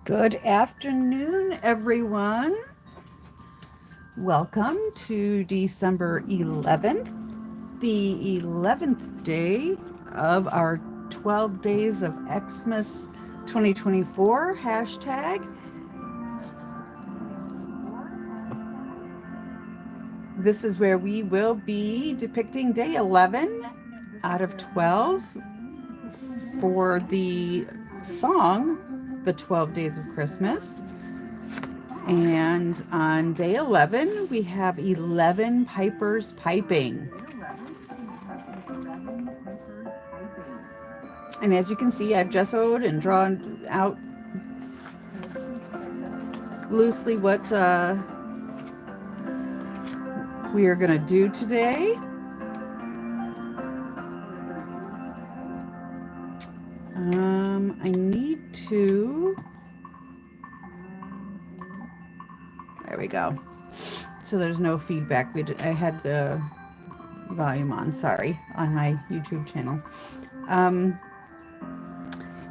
Good afternoon, everyone. Welcome to December 11th, the 11th day of our 12 Days of Xmas 2024 hashtag. This is where we will be depicting day 11 out of 12 for the song, The 12 Days of Christmas. And on day 11, we have 11 pipers piping. And as you can see, I've gessoed and drawn out loosely what we are going to do today. I need to... There we go. So there's no feedback. I had the volume on, sorry, on my YouTube channel.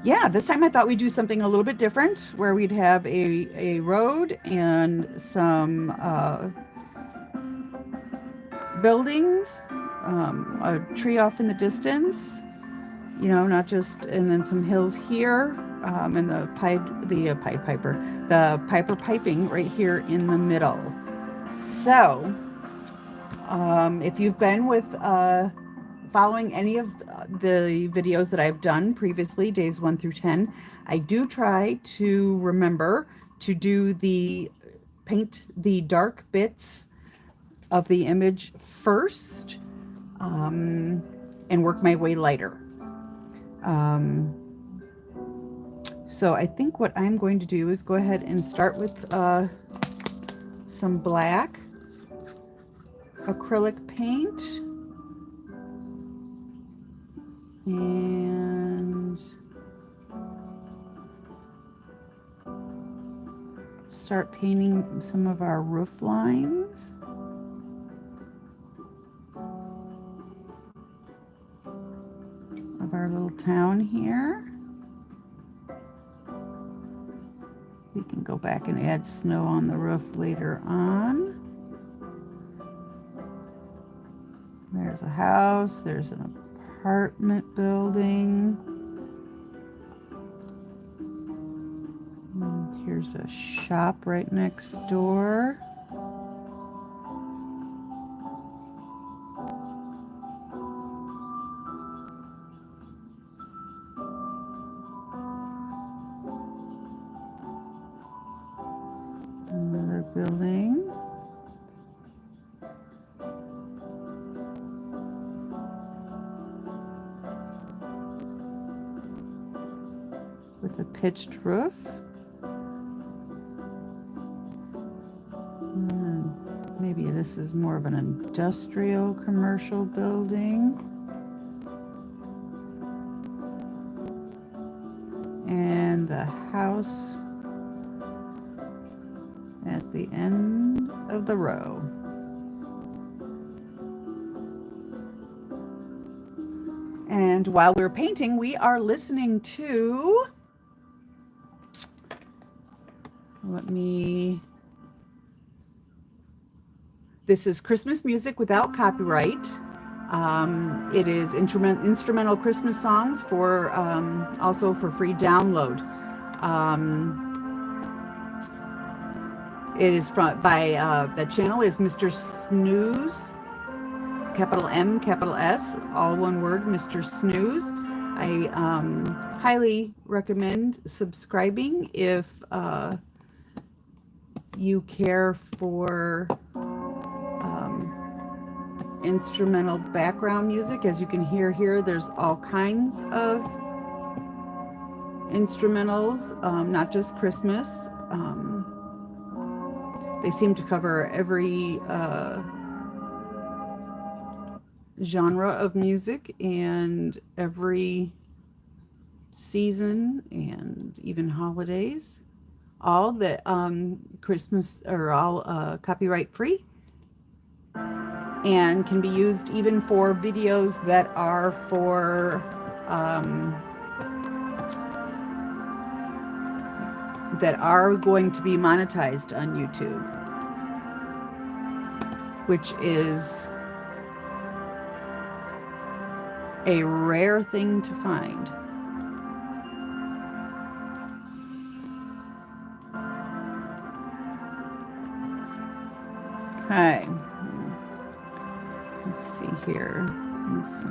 Yeah, this time I thought we'd do something a little bit different, where we'd have a road and some buildings, a tree off in the distance, you know, not just, and then some hills here, and the piper piping right here in the middle. So, if you've been with following any of the videos that I've done previously, days 1 through 10, I do try to remember to paint the dark bits of the image first, and work my way lighter. So I think what I'm going to do is go ahead and start with some black acrylic paint and start painting some of our roof lines. Of our little town here. We can go back and add snow on the roof later on. There's a house, there's an apartment building. And here's a shop right next door. Another building. With a pitched roof. And maybe this is more of an industrial commercial building. And the house at the end of the row. And while we're painting, we are listening to, this is Christmas music without copyright. It is instrumental Christmas songs for also for free download. It is the channel is Mr. Snooze, capital M, capital S, all one word, Mr. Snooze. I highly recommend subscribing if you care for instrumental background music. As you can hear here, there's all kinds of instrumentals, not just Christmas. They seem to cover every genre of music and every season and even holidays. All that Christmas are all copyright free and can be used even for videos that are for that are going to be monetized on YouTube, which is a rare thing to find. Okay, let's see here. Let's see.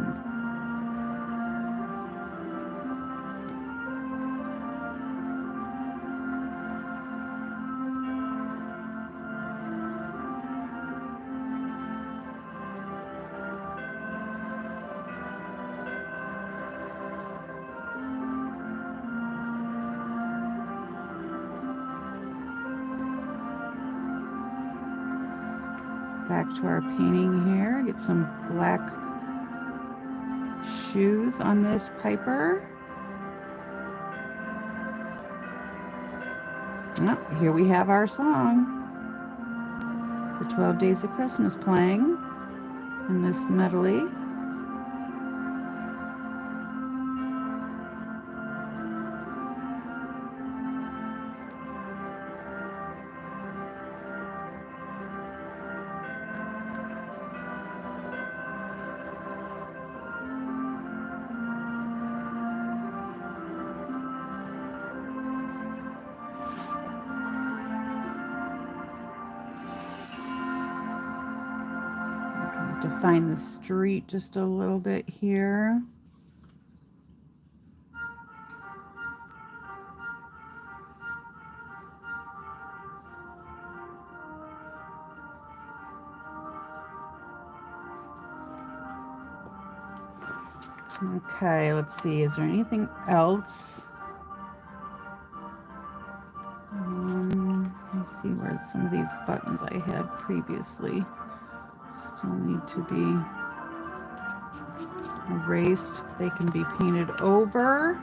Back to our painting here. Get some black shoes on this Piper. Oh, here we have our song. The 12 Days of Christmas playing in this medley. Define the street just a little bit here. Okay, let's see. Is there anything else? Let's see where some of these buttons I had previously still need to be erased. They can be painted over.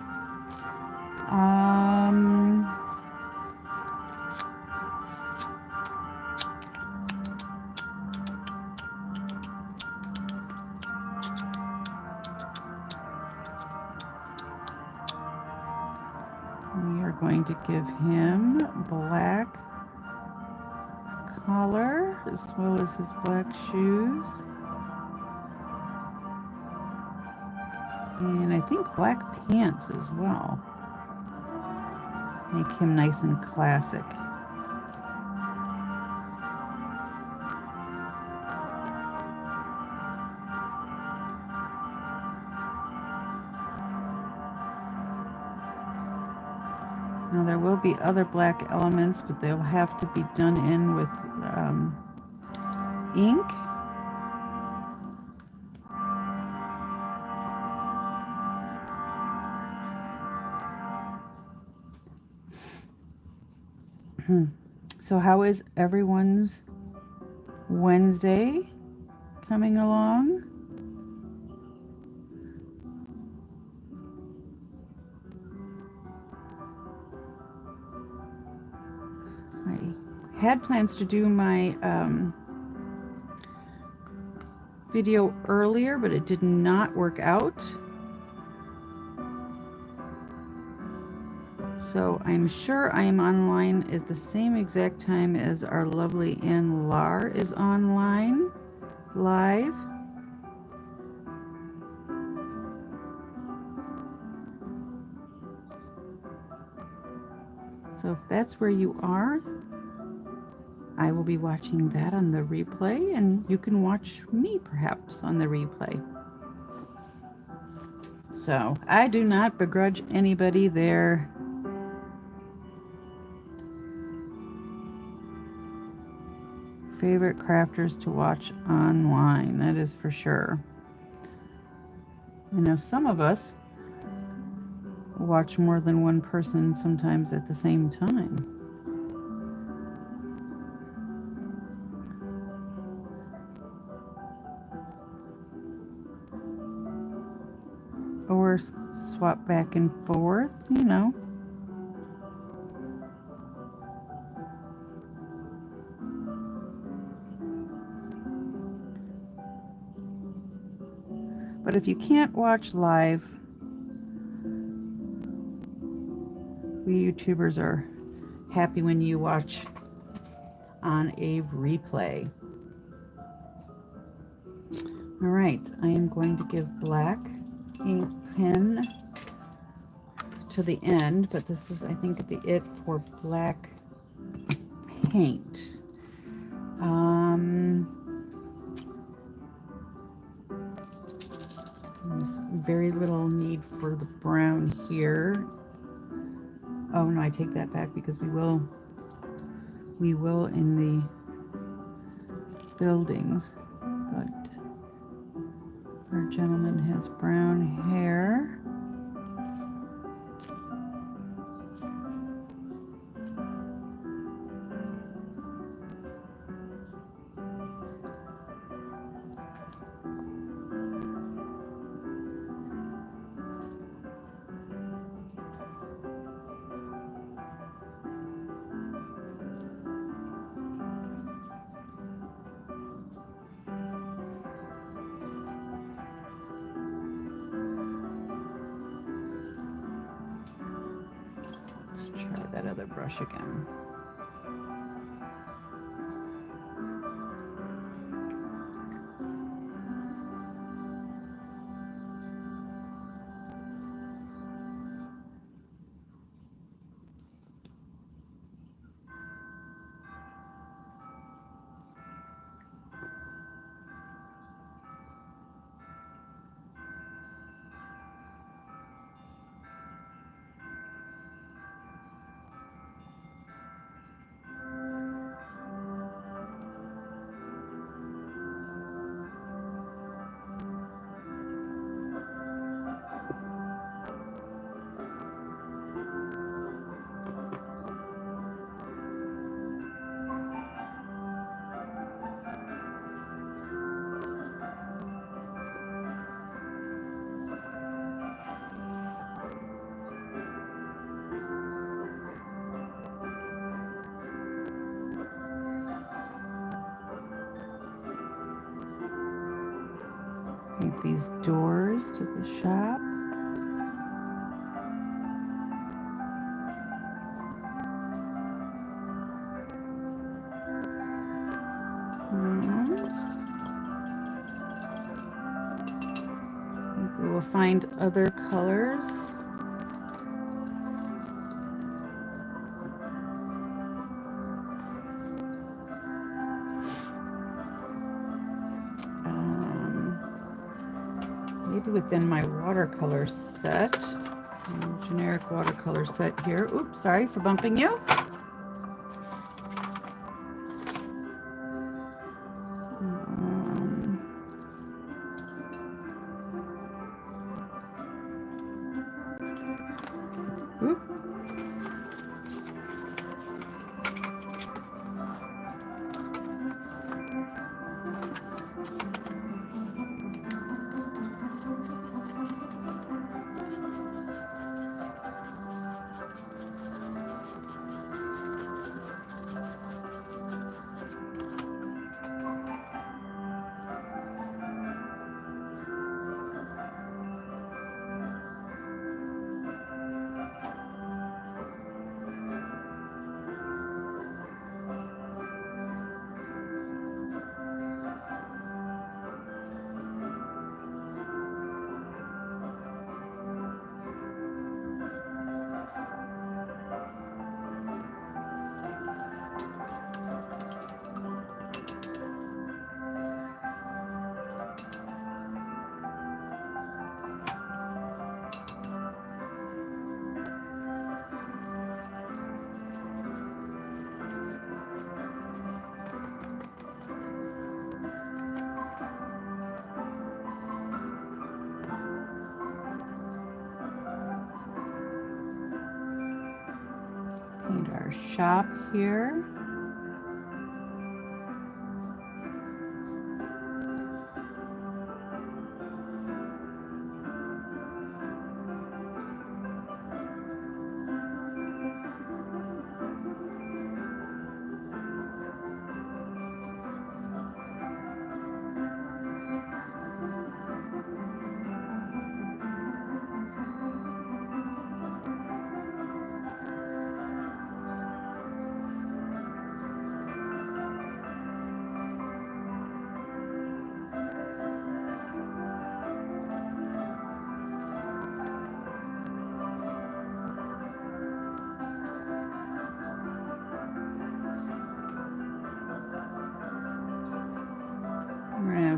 We are going to give him black collar as well as his black shoes. And I think black pants as well. Make him nice and classic. Now there will be other black elements, but they'll have to be done in with ink. So how is everyone's Wednesday coming along? I had plans to do my video earlier, but it did not work out. So I'm sure I am online at the same exact time as our lovely Ann Lar is online live. So if that's where you are, I will be watching that on the replay, and you can watch me perhaps on the replay. So I do not begrudge anybody their favorite crafters to watch online, that is for sure. I know some of us watch more than one person sometimes at the same time. Or swap back and forth, you know. But if you can't watch live, we YouTubers are happy when you watch on a replay. All right, I am going to give black ink pen to the end, but this is, I think, it for black paint. There's very little need for the brown here. Oh no, I take that back because we will in the buildings. But our gentleman has brown hair. Let's try that other brush again. Make these doors to the shop. We will find other colors. Maybe within my watercolor set, generic watercolor set here. Oops, sorry for bumping you. Oop. Paint our shop here.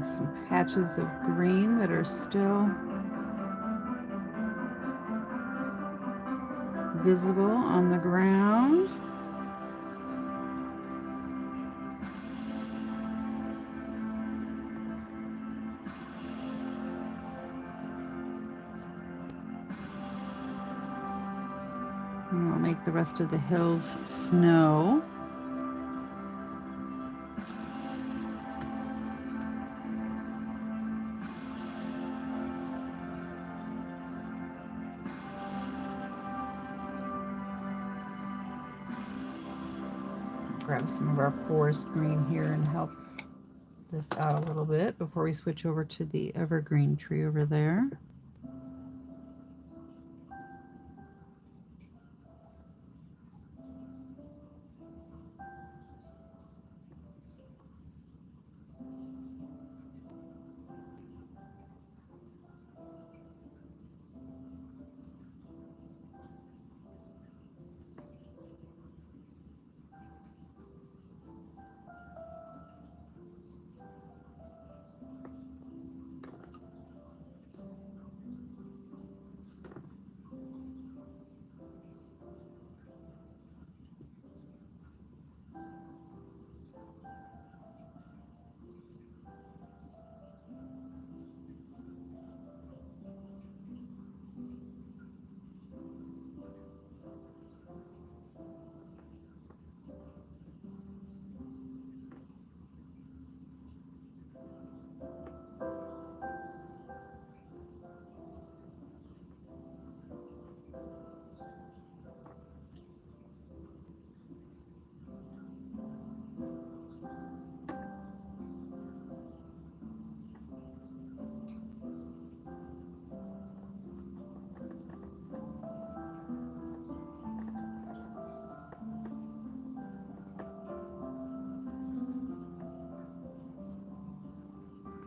have some patches of green that are still visible on the ground. And I'll make the rest of the hills snow. Grab some of our forest green here and help this out a little bit before we switch over to the evergreen tree over there.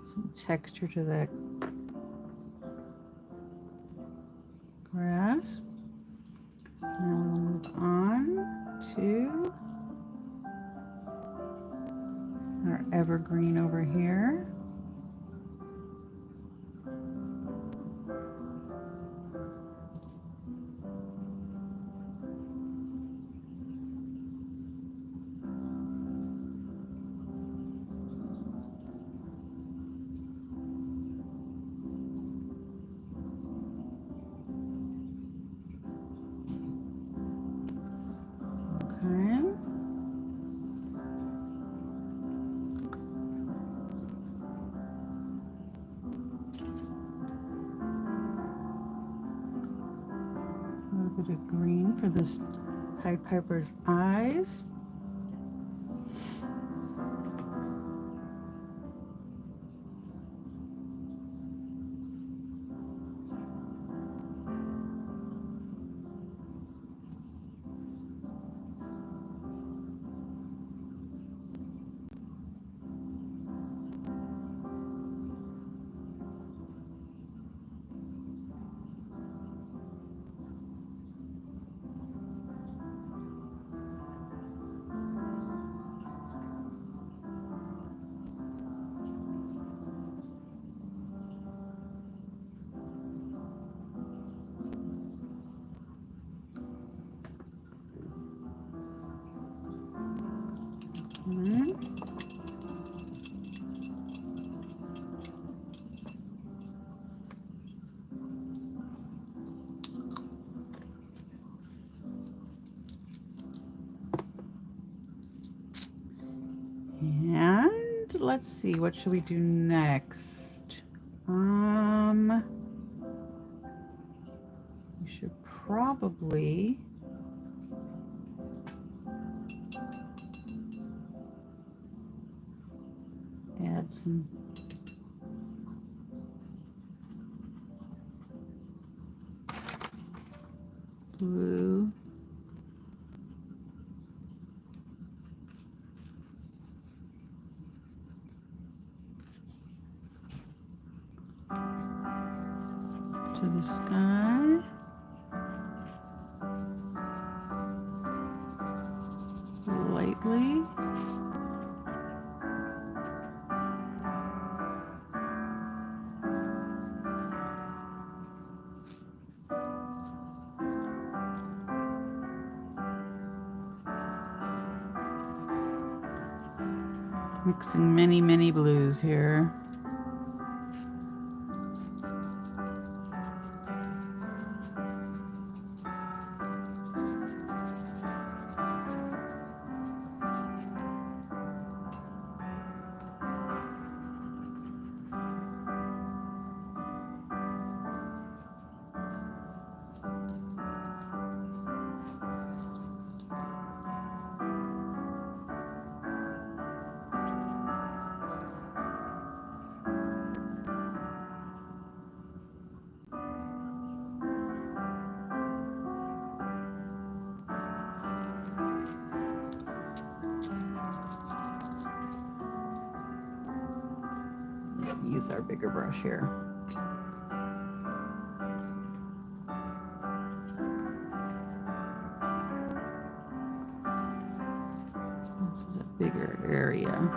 Some texture to that grass. Now we'll move on to our evergreen over here. Bit of green for this Pied Piper's eyes. And let's see, what should we do next? We should probably add some blue. To the sky. Lightly. Mixing many, many blues here. Use our bigger brush here. This is a bigger area.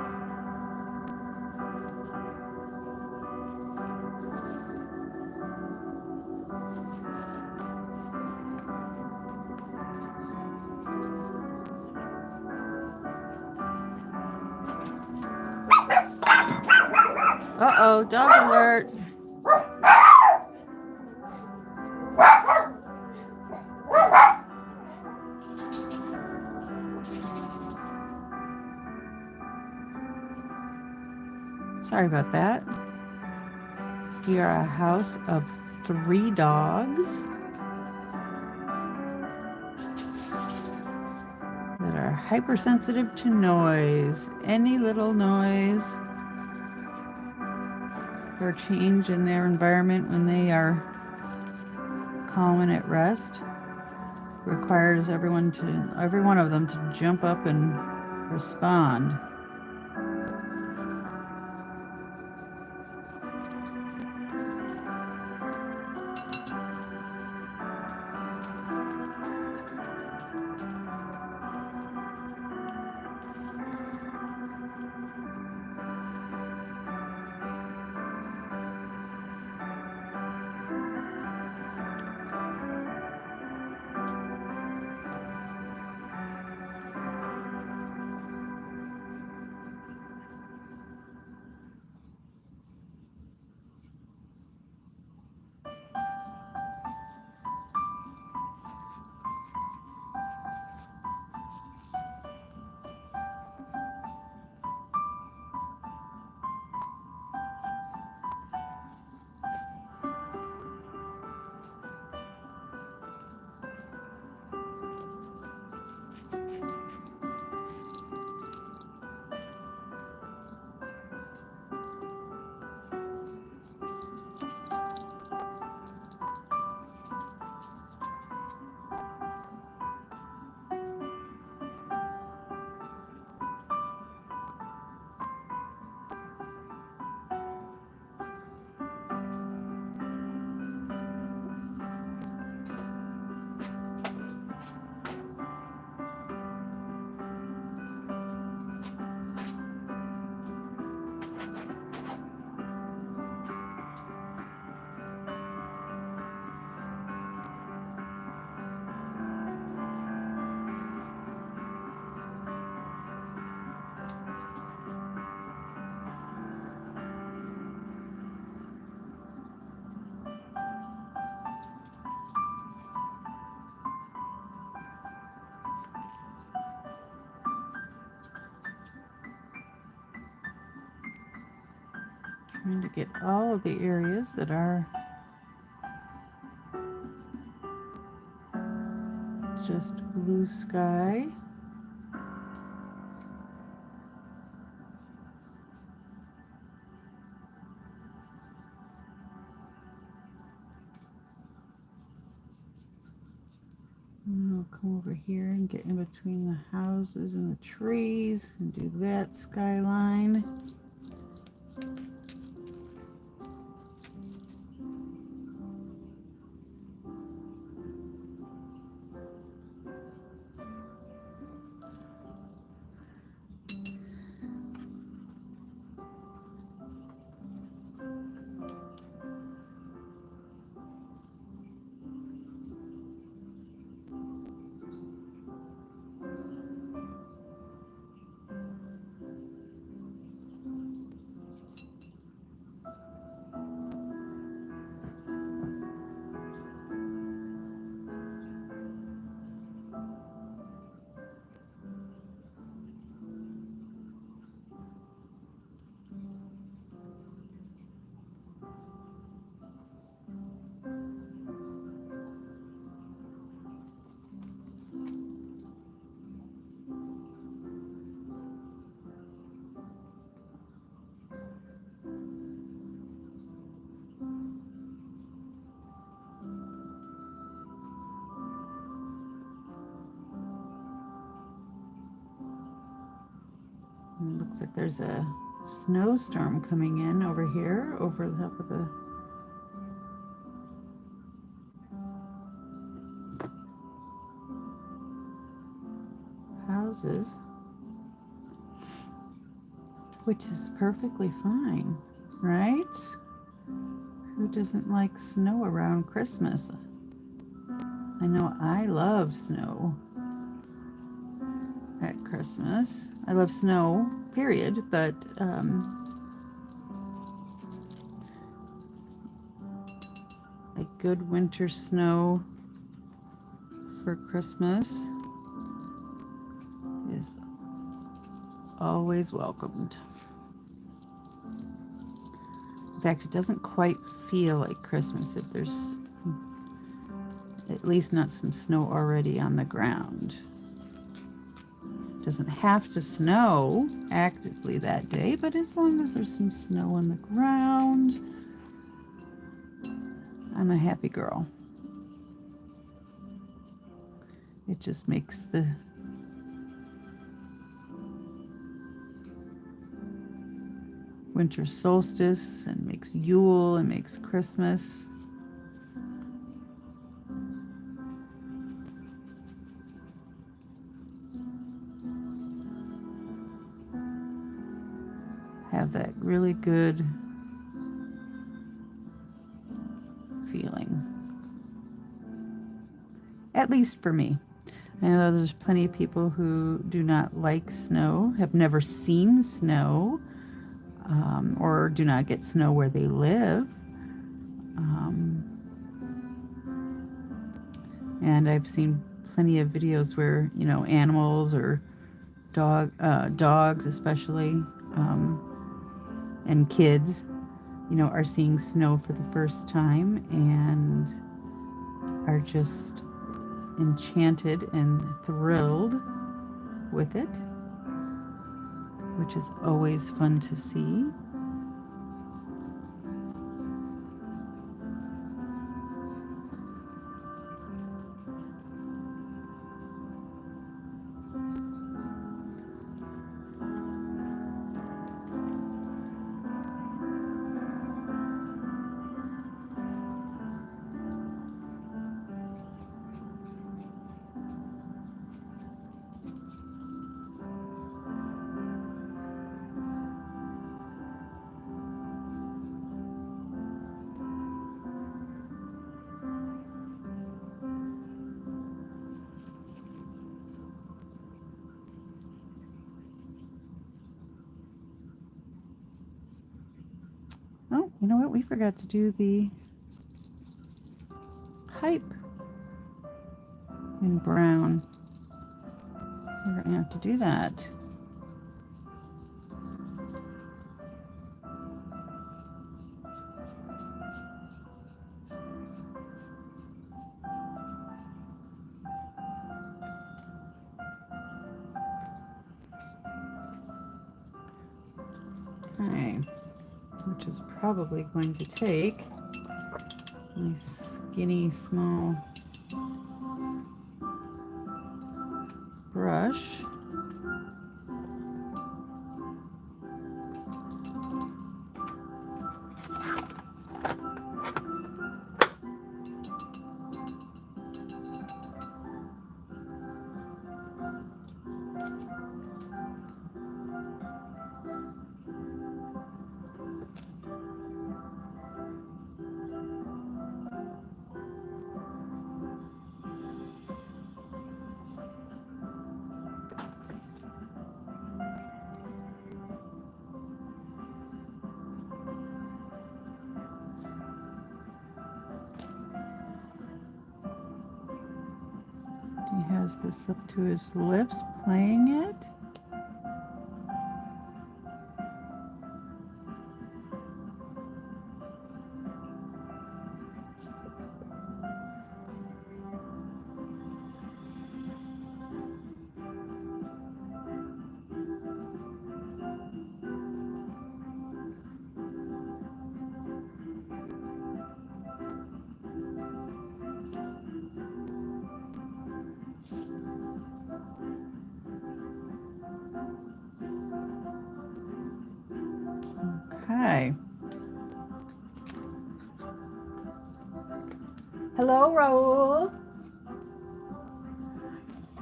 Uh-oh, dog alert. Sorry about that. We are a house of 3 dogs that are hypersensitive to noise. Any little noise or change in their environment when they are calm and at rest requires every one of them to jump up and respond. Trying to get all of the areas that are just blue sky. And I'll come over here and get in between the houses and the trees and do that skyline. Looks like there's a snowstorm coming in over here, over the top of the houses, which is perfectly fine, right? Who doesn't like snow around Christmas? I know I love snow at Christmas. I love snow, period, but a good winter snow for Christmas is always welcomed. In fact, it doesn't quite feel like Christmas if there's at least not some snow already on the ground. It doesn't have to snow actively that day, but as long as there's some snow on the ground, I'm a happy girl. It just makes the winter solstice and makes Yule and makes Christmas. Have that really good feeling. At least for me. I know there's plenty of people who do not like snow, have never seen snow, or do not get snow where they live. And I've seen plenty of videos where, you know, animals or dogs especially, and kids, you know, are seeing snow for the first time and are just enchanted and thrilled with it, which is always fun to see. Oh, you know what? We forgot to do the pipe in brown. We're going to have to do that. Okay, which is probably going to take my skinny small brush. He has this up to his lips, playing it. Hello, Raul.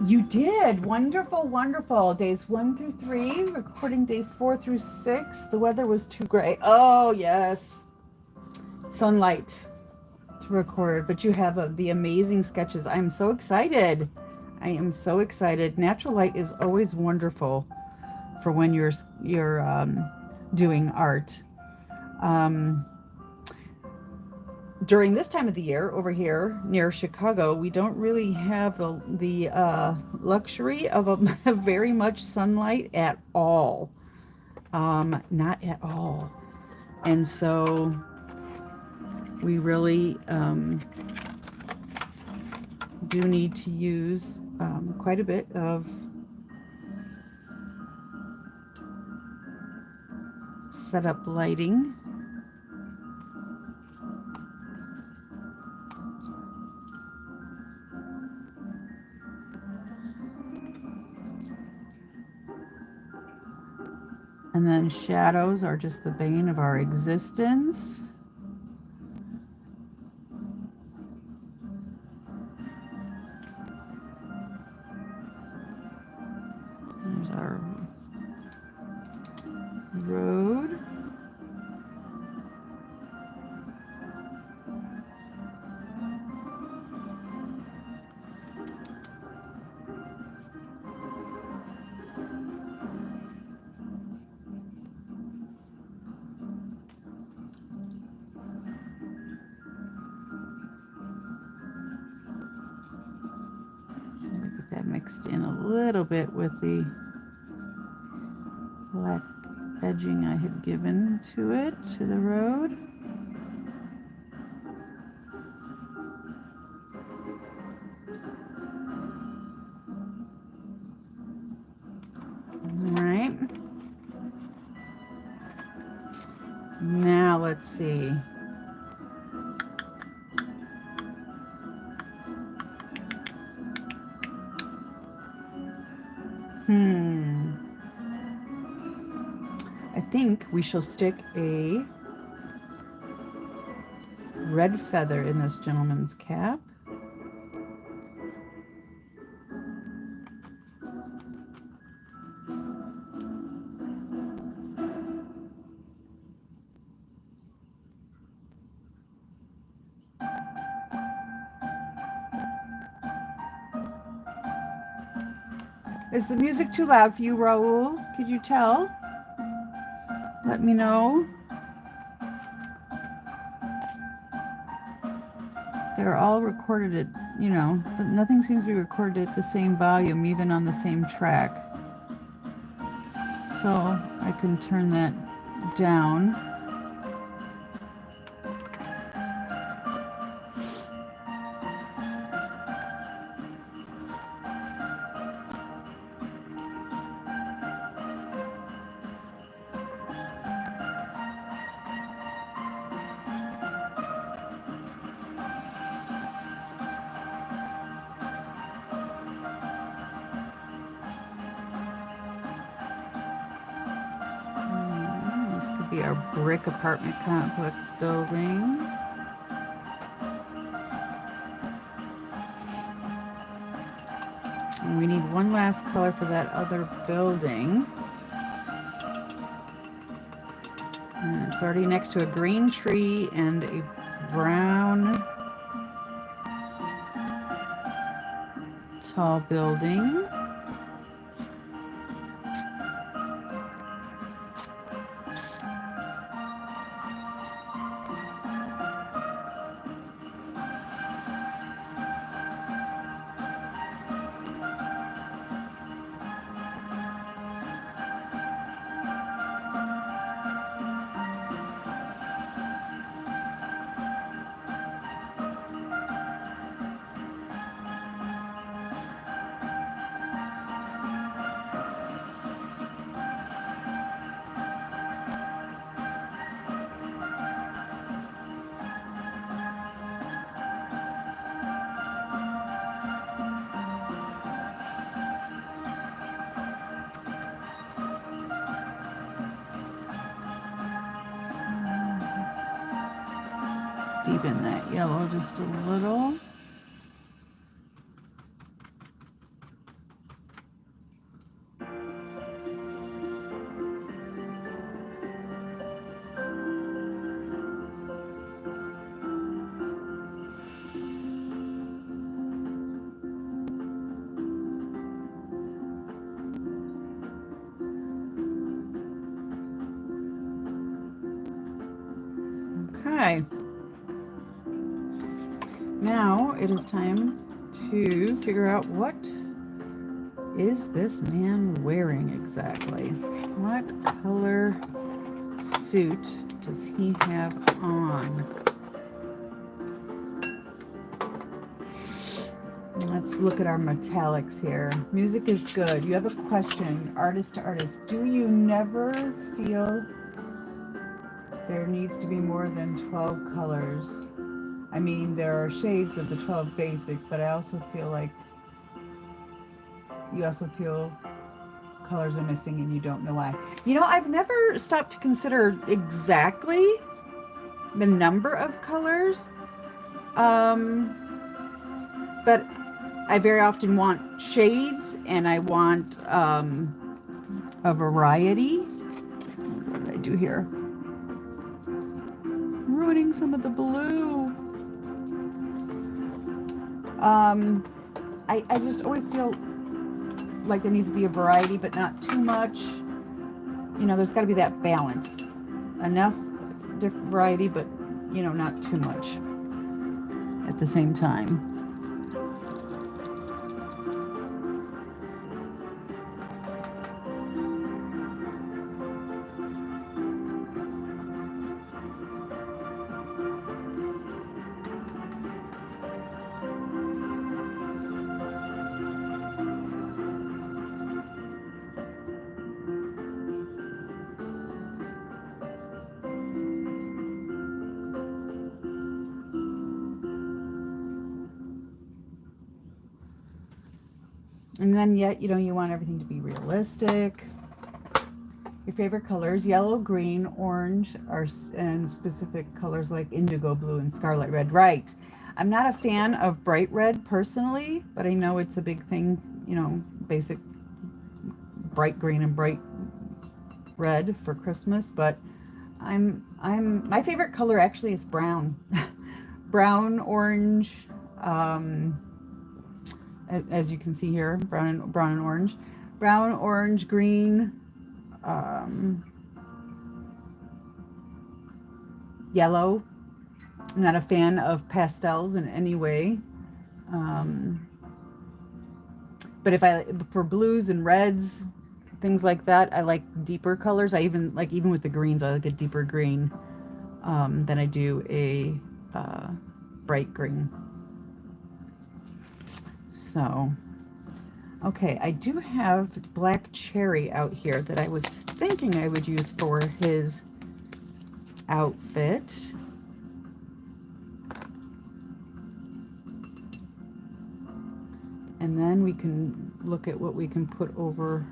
You did. Wonderful, wonderful. Days 1 through 3, recording day 4 through 6. The weather was too gray. Oh, yes. Sunlight to record, but you have the amazing sketches. I'm so excited. I am so excited. Natural light is always wonderful for when you're doing art. During this time of the year over here near Chicago, we don't really have the luxury of a very much sunlight at all. Not at all. And so we really do need to use quite a bit of setup lighting. And then shadows are just the bane of our existence. There's our road. Get that mixed in a little bit with the black edging I had given to it, to the road. All right. Now let's see. I think we shall stick a red feather in this gentleman's cap. Is the music too loud for you, Raul? Could you tell? Let me know. They're all recorded at, you know, but nothing seems to be recorded at the same volume, even on the same track. So I can turn that down. Be our brick apartment complex building. And we need one last color for that other building. And it's already next to a green tree and a brown tall building. deepen that yellow just a little. Okay. Now it is time to figure out what is this man wearing exactly? What color suit does he have on? Let's look at our metallics here. Music is good. You have a question, artist to artist. Do you never feel there needs to be more than 12 colors? I mean, there are shades of the 12 basics, but I also feel like you also feel colors are missing and you don't know why. You know, I've never stopped to consider exactly the number of colors, but I very often want shades and I want a variety. What did I do here? Ruining some of the blue. I just always feel like there needs to be a variety, but not too much. You know, there's got to be that balance. Enough different variety, but, you know, not too much at the same time. And then yet, you know, you want everything to be realistic. Your favorite colors, yellow, green, orange, and specific colors like indigo blue and scarlet red. Right. I'm not a fan of bright red personally, but I know it's a big thing, you know, basic bright green and bright red for Christmas, but my favorite color actually is brown. Brown, orange, as you can see here, brown and orange. Brown, orange, green, yellow. I'm not a fan of pastels in any way. But for blues and reds, things like that, I like deeper colors. I even with the greens, I like a deeper green than I do a bright green. So, okay, I do have black cherry out here that I was thinking I would use for his outfit. And then we can look at what we can put over.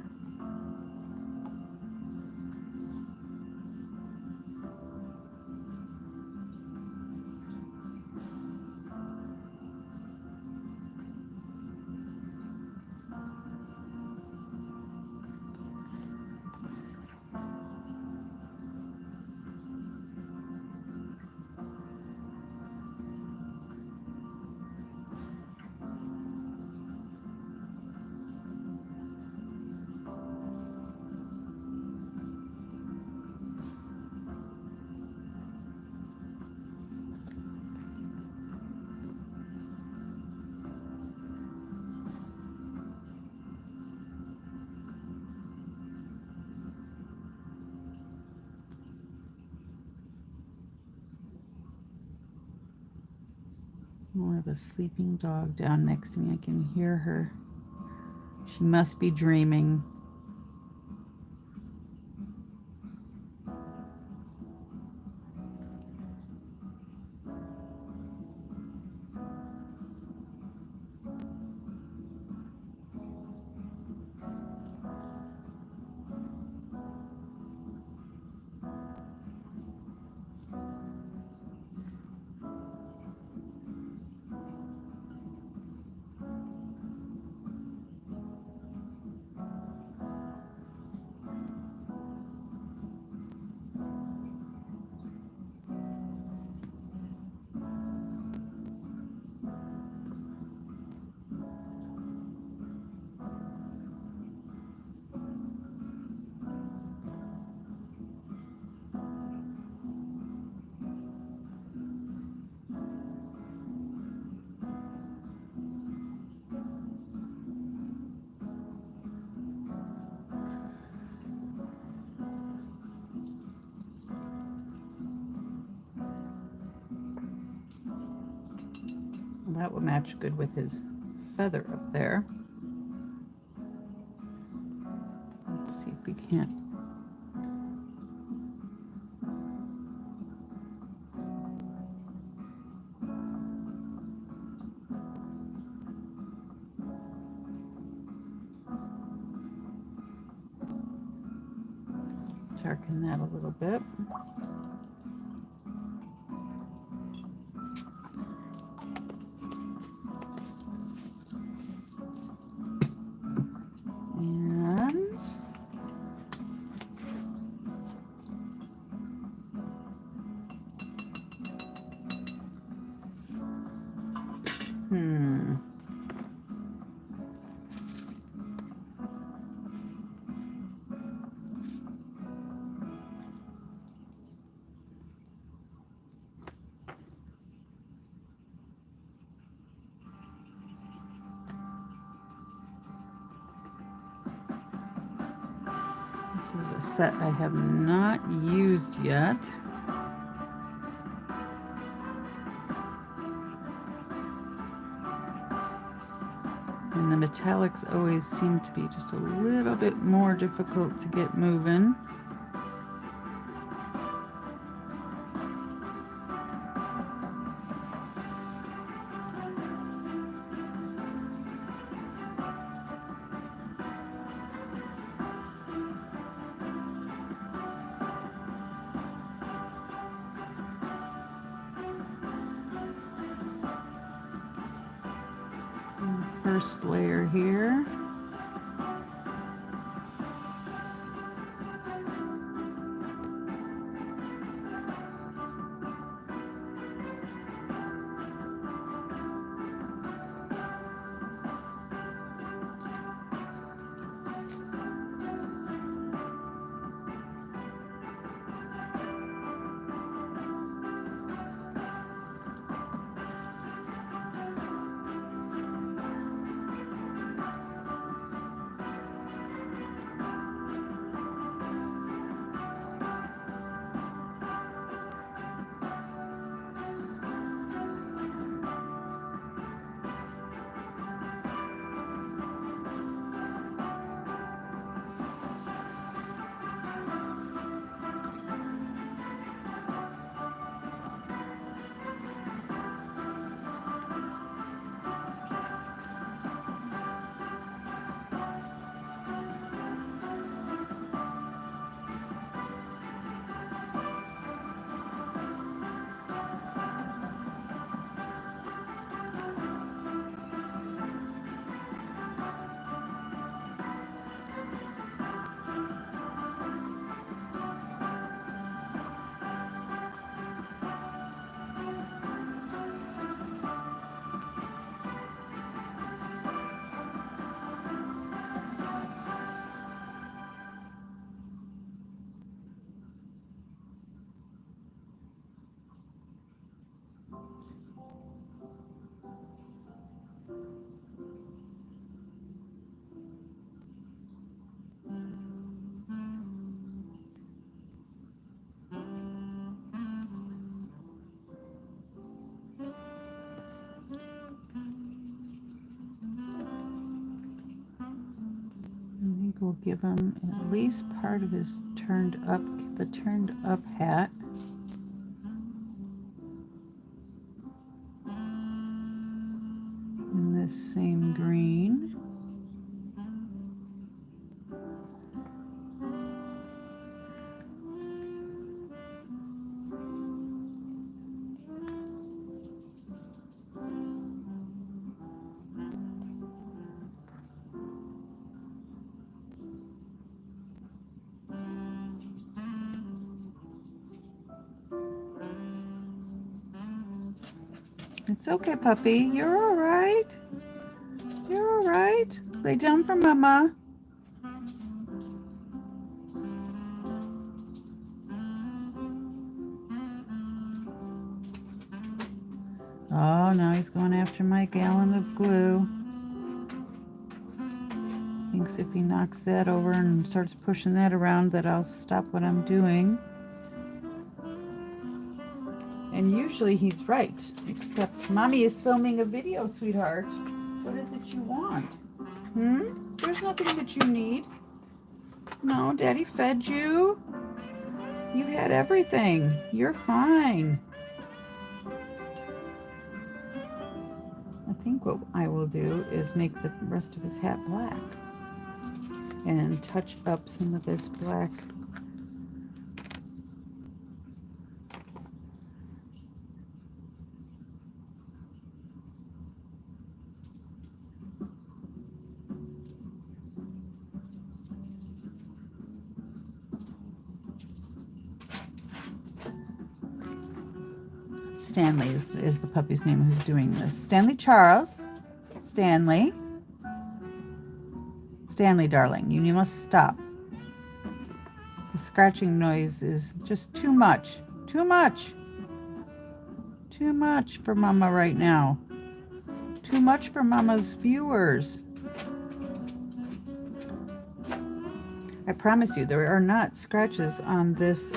I have a sleeping dog down next to me. I can hear her. She must be dreaming. That would match good with his feather up there. Let's see if we can't. Darken that a little bit. This is a set I have not used yet. And the metallics always seem to be just a little bit more difficult to get moving. First layer here. We'll give him at least part of his turned up hat. In this same green. It's okay, puppy. You're all right. You're all right. Lay down for Mama. Oh, now he's going after my gallon of glue. Thinks if he knocks that over and starts pushing that around that I'll stop what I'm doing. And usually he's right, except Mommy is filming a video, sweetheart. What is it you want? There's nothing that you need. No, Daddy fed you. You had everything. You're fine. I think what I will do is make the rest of his hat black and touch up some of this black. Stanley is the puppy's name who's doing this. Stanley Charles. Stanley. Stanley, darling, you must stop. The scratching noise is just too much. Too much. Too much for Mama right now. Too much for Mama's viewers. I promise you, there are not scratches on this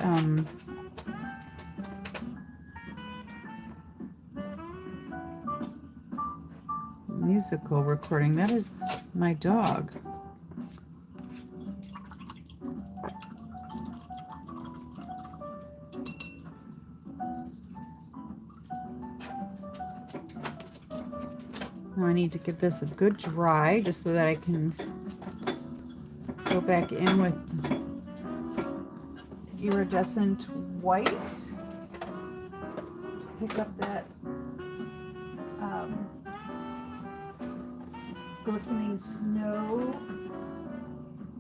musical recording. That is my dog. Now I need to give this a good dry just so that I can go back in with iridescent white. Pick up that glistening snow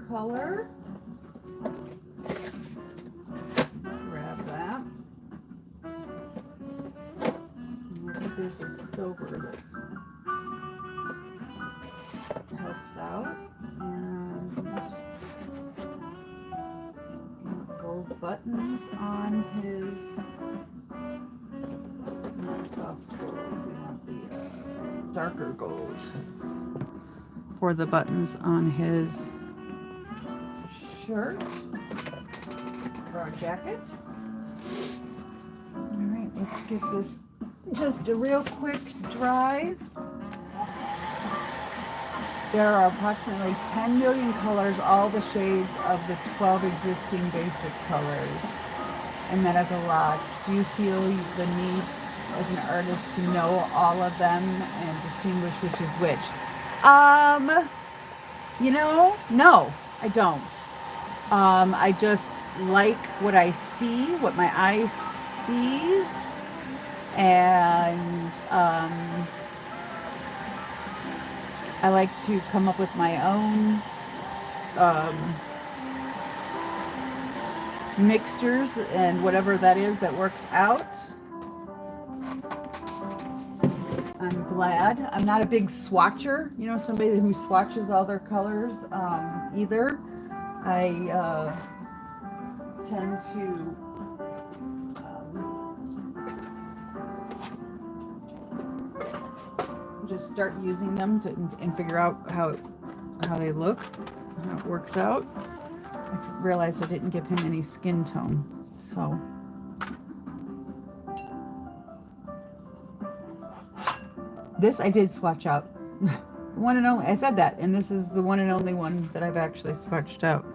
color. Grab that. And I think there's a silver that helps out. And gold buttons on his, not soft gold, we want the darker gold for the buttons on his shirt for our jacket. All right, let's give this just a real quick dry. There are approximately 10 million colors, all the shades of the 12 existing basic colors. And that is a lot. Do you feel the need as an artist to know all of them and distinguish which is which? You know, no, I don't. I just like what I see, what my eye sees, and I like to come up with my own mixtures and whatever that is that works out. I'm glad. I'm not a big swatcher, you know, somebody who swatches all their colors either. I tend to just start using them and figure out how they look, how it works out. I realized I didn't give him any skin tone, so. This I did swatch out. One and only, I said that, and this is the one and only one that I've actually swatched out.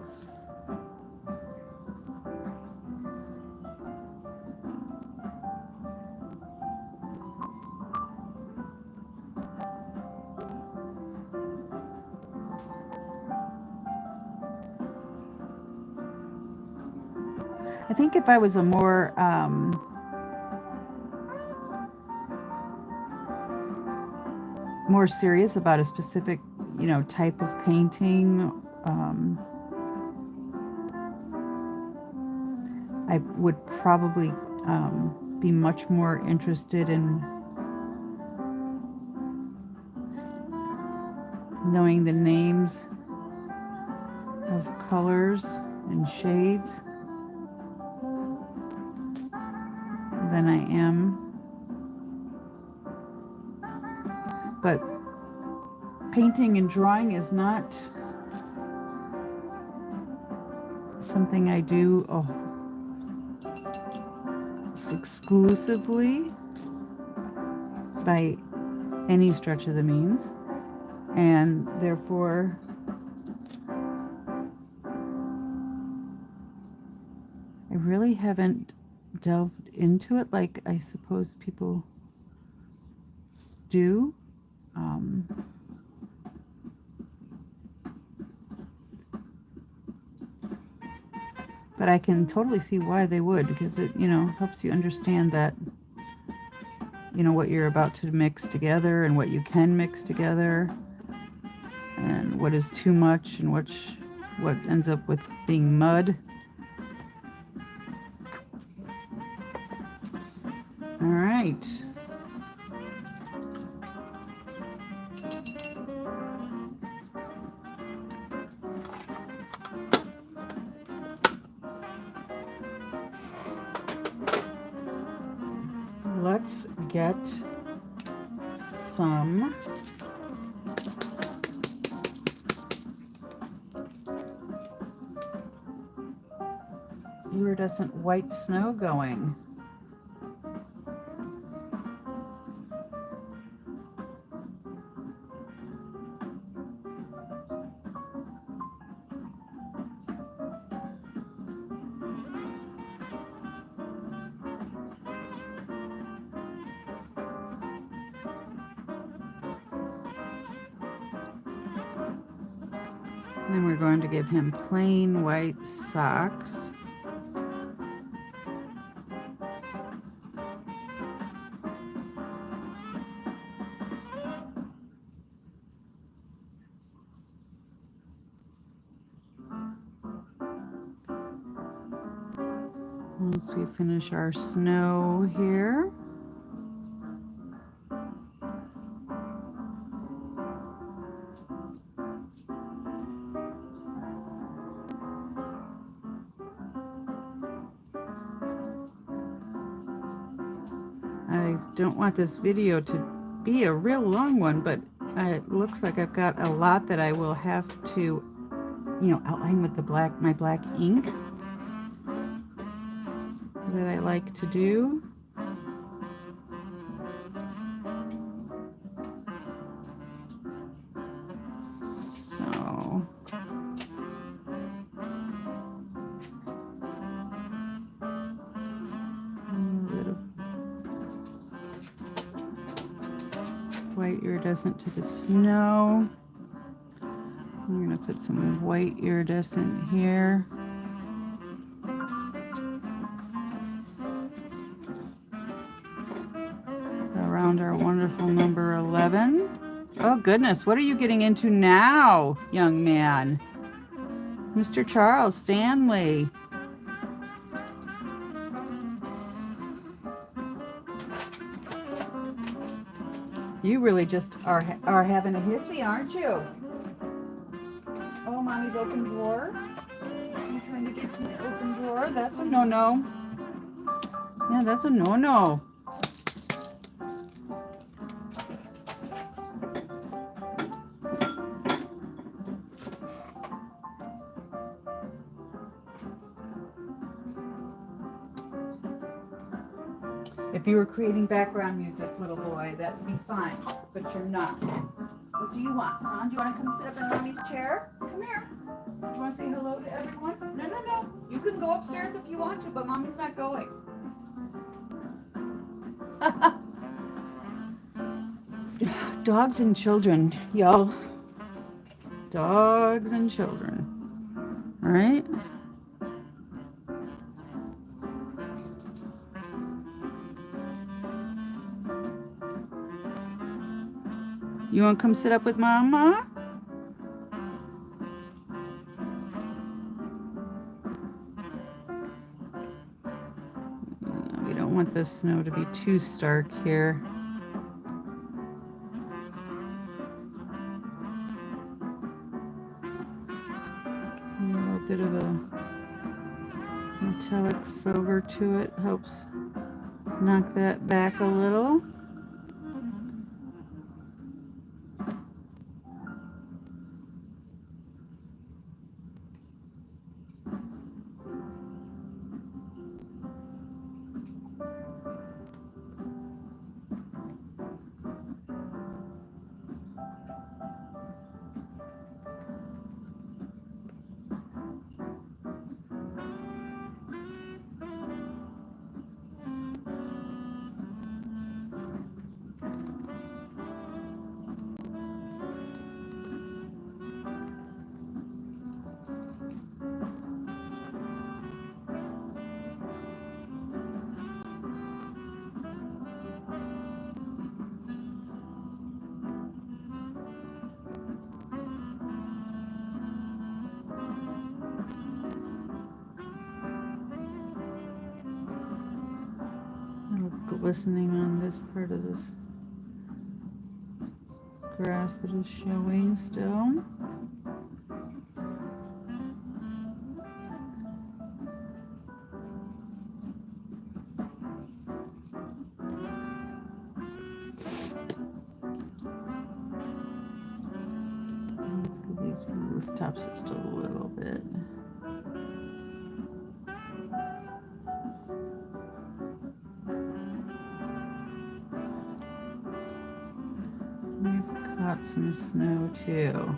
I think if I was a more serious about a specific, you know, type of painting, I would probably be much more interested in knowing the names of colors and shades than I am. But painting and drawing is not something I do exclusively by any stretch of the means, and therefore I really haven't delved into it like I suppose people do. But I can totally see why they would, because it, you know, helps you understand that, you know, what you're about to mix together and what you can mix together and what is too much and what ends up with being mud. All right. Let's get some iridescent white snow going. And then we're going to give him plain white socks. Once we finish our snow here, I don't want this video to be a real long one, but it looks like I've got a lot that I will have to, you know, outline with the my black ink that I like to do. So white iridescent to the snow. I'm going to put some white iridescent here. Around our wonderful number 11. Oh goodness, what are you getting into now, young man? Mr. Charles Stanley. You really just are having a hissy, aren't you? Oh, mommy's open drawer. I'm trying to get to the open drawer. That's a no-no. Yeah, that's a no-no. If you were creating background music, little boy, that would be fine, but you're not. What do you want, huh? Do you want to come sit up in mommy's chair? Come here. Do you want to say hello to everyone? No, no, no. You can go upstairs if you want to, but mommy's not going. Dogs and children, y'all. Dogs and children. All right? You want to come sit up with Mama? We don't want the snow to be too stark here. A little bit of a metallic silver to it helps knock that back a little. glistening on this part of this grass that is showing still. Let's give these rooftops just a little bit. We've got some snow too.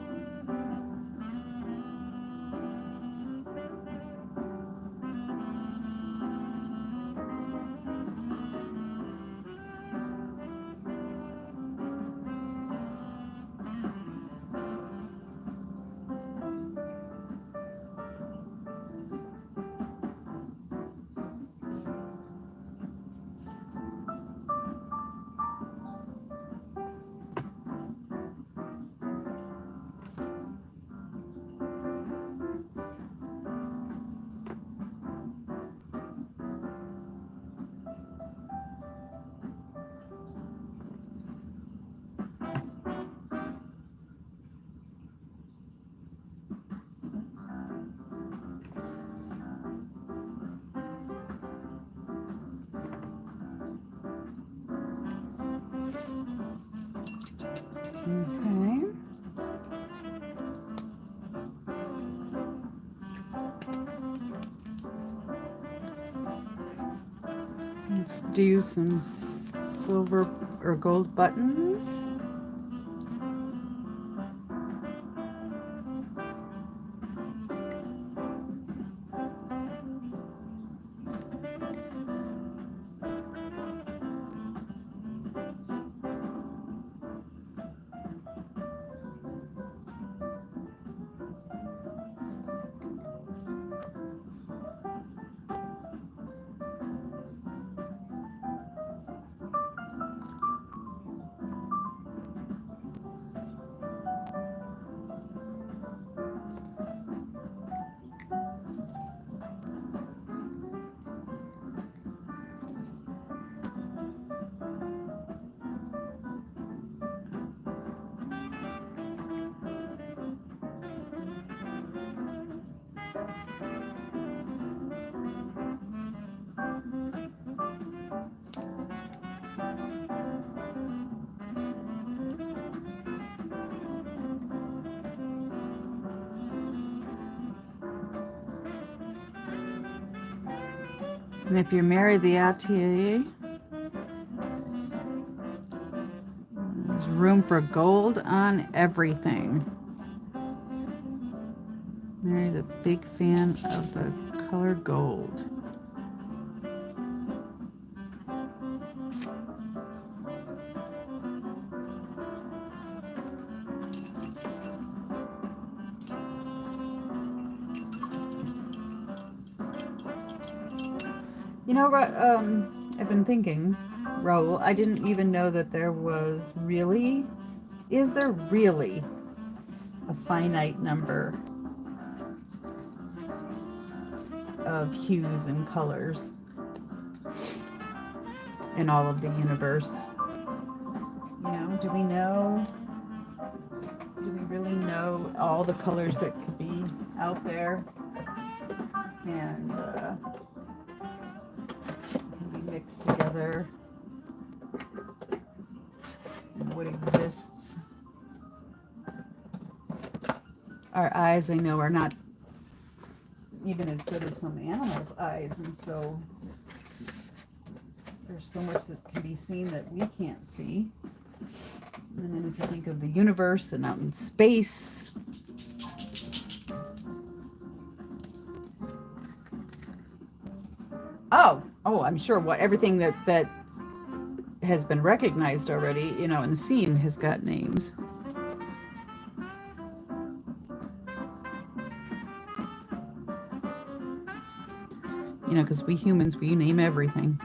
Okay. Let's do some silver or gold buttons. And if you're married, the atelier, there's room for gold on everything. Mary's a big fan of the color gold. You know what, I've been thinking, Raul, I didn't even know that there was really, is there really a finite number of hues and colors in all of the universe? You know, do we really know all the colors that could be out there? And mixed together, and what exists. Our eyes, I know, are not even as good as some animals' eyes, and so there's so much that can be seen that we can't see. And then if you think of the universe and out in space, oh, I'm sure everything that has been recognized already, you know, and seen has got names. You know, because we humans, we name everything.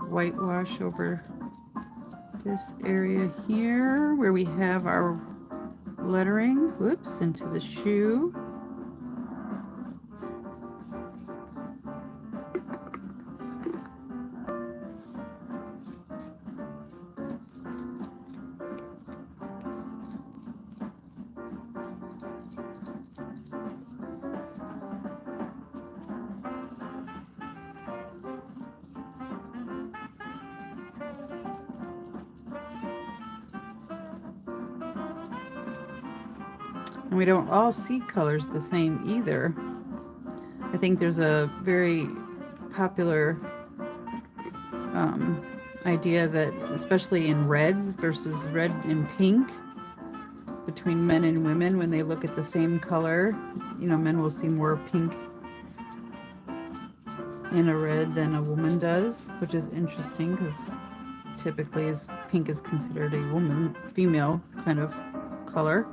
Whitewash over this area here where we have our lettering. Whoops, into the shoe. And we don't all see colors the same either. I think there's a very popular idea that, especially in reds versus red and pink, between men and women, when they look at the same color, you know, men will see more pink in a red than a woman does, which is interesting because typically pink is considered a female kind of color.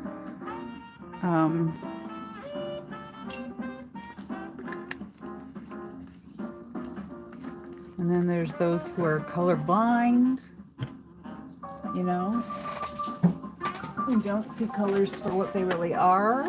And then there's those who are colorblind, you know, who don't see colors for what they really are.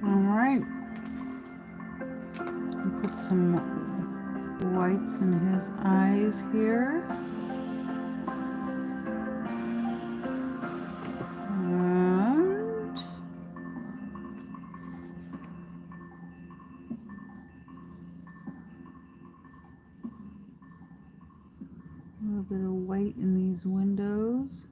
All right. Put some whites in his eyes here. And a little bit of white in these windows.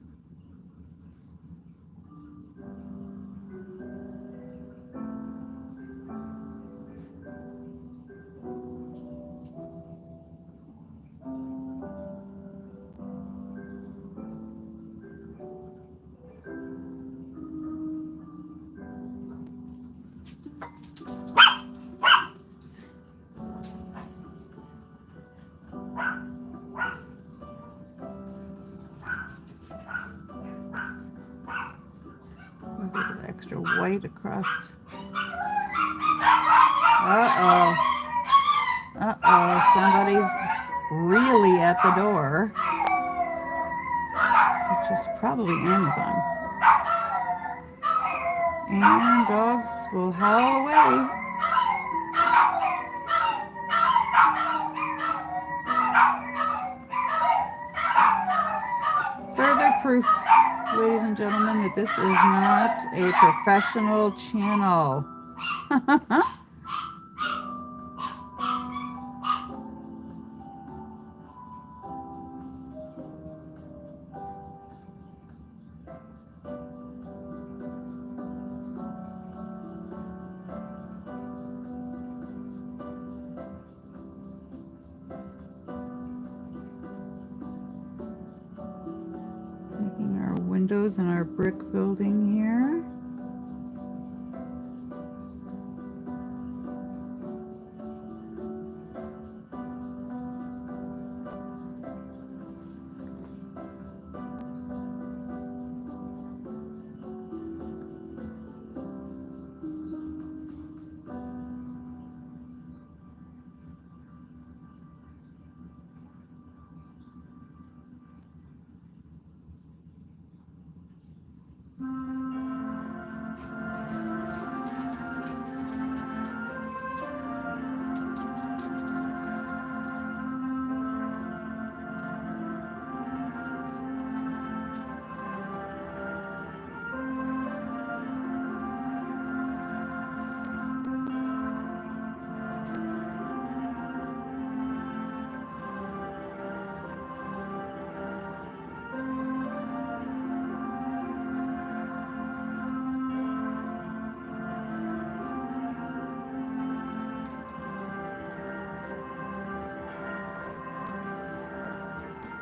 A bit of extra white across. Uh-oh. Uh-oh, somebody's really at the door. Which is probably Amazon. And dogs will howl away. Further proof ladies and gentlemen, that this is not a professional channel. Making our windows in our brick building here.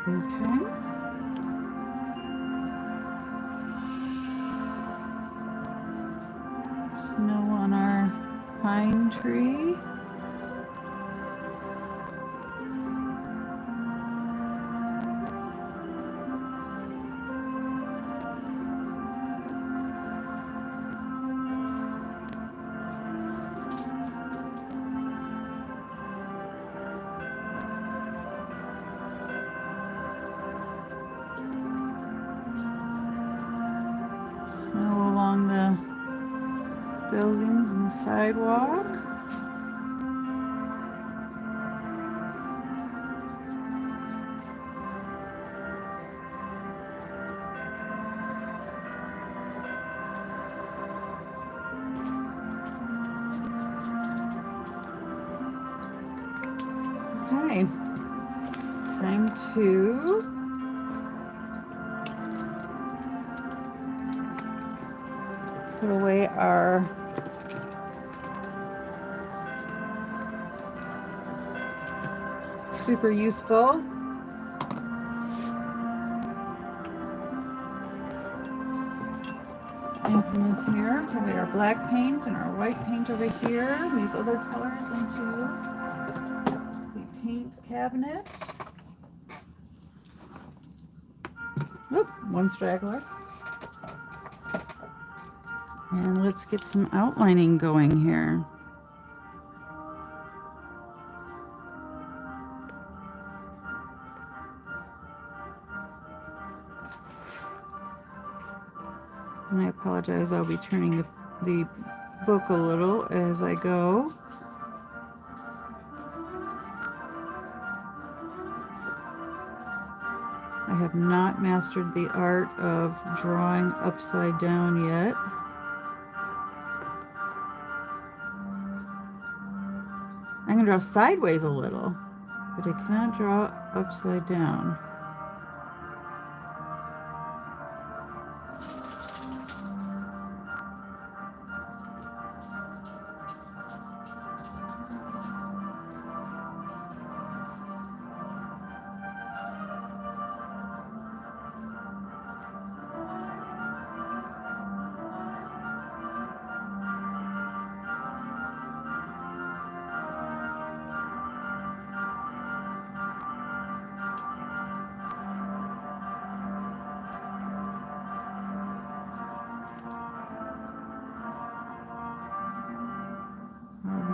Okay. Snow on our pine tree. Snow along the buildings and the sidewalk. Okay, time to put away our super useful implements here. Put away our black paint and our white paint over here. These other colors into the paint cabinet. Oop, one straggler. And let's get some outlining going here. And I apologize, I'll be turning the book a little as I go. I have not mastered the art of drawing upside down yet. I can draw sideways a little, but I cannot draw upside down.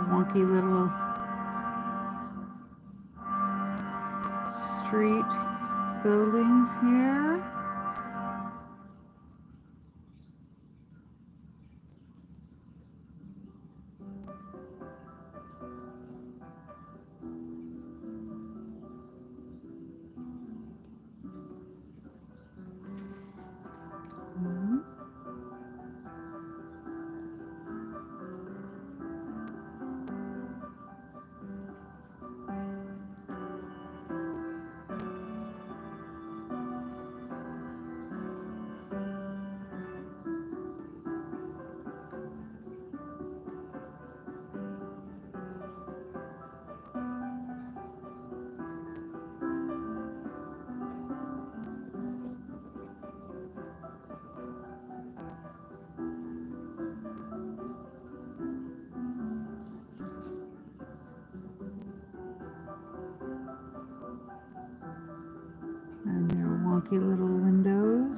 Wonky little street buildings here. funky little windows.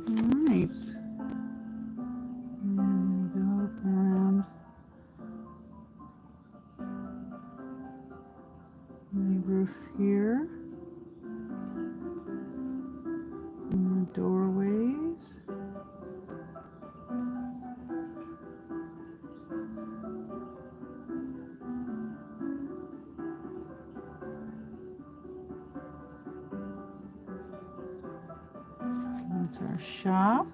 Nice. And go up around the roof here. And the doorways. That's our shop.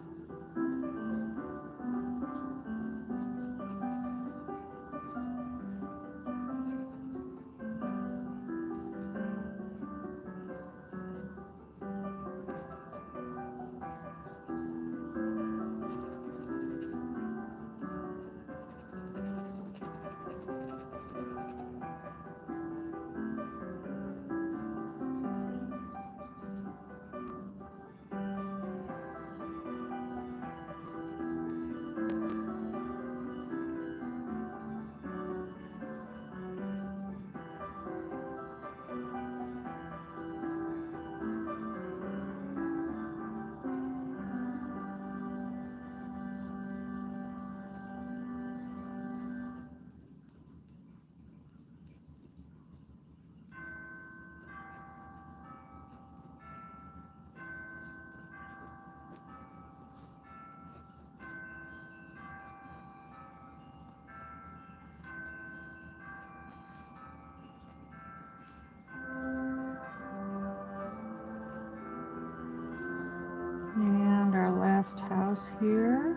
And our last house here.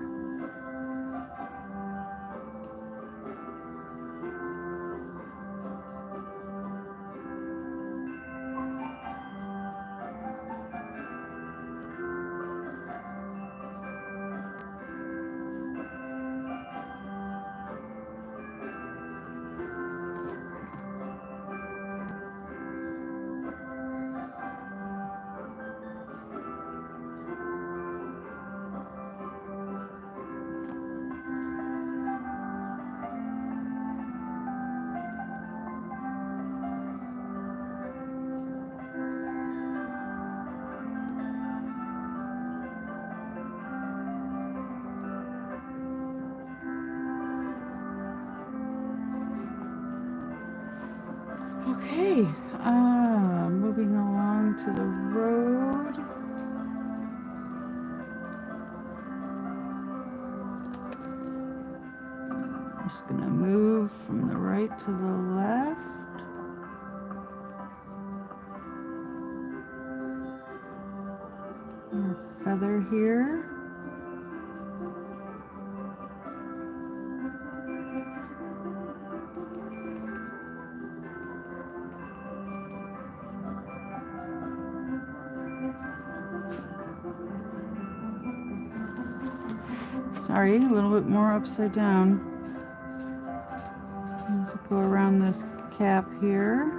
Okay, moving along to the road. I'm just gonna move from the right to the left. Our feather here. Sorry, a little bit more upside down. Let's go around this cap here.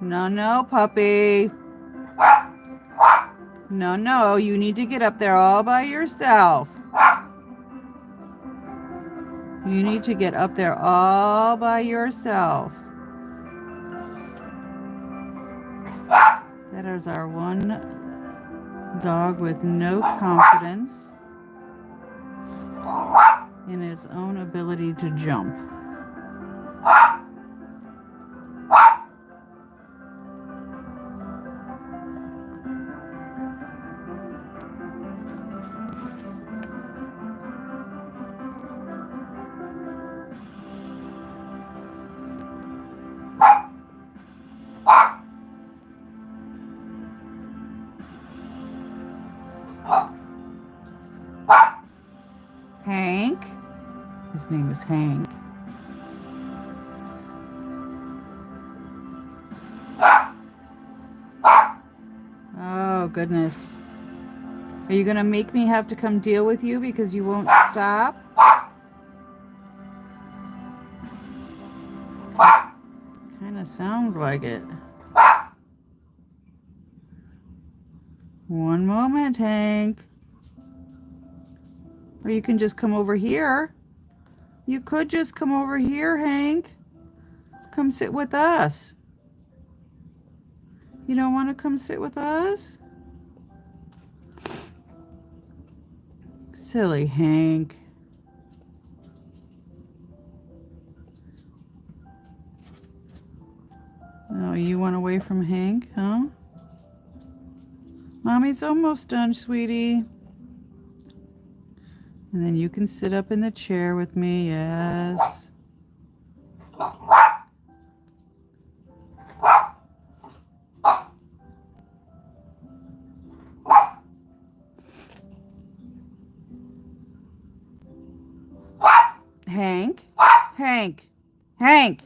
No, no, puppy. No, no, you need to get up there all by yourself. You need to get up there all by yourself. That is our one dog with no confidence in his own ability to jump. Hank. His name is Hank. Oh, goodness. Are you going to make me have to come deal with you because you won't stop? Kind of sounds like it. One moment, Hank. Or you can just come over here. You could just come over here, Hank. Come sit with us. You don't want to come sit with us? Silly Hank. Oh, you want away from Hank, huh? Mommy's almost done, sweetie. And then you can sit up in the chair with me, yes. Hank? Hank? Hank!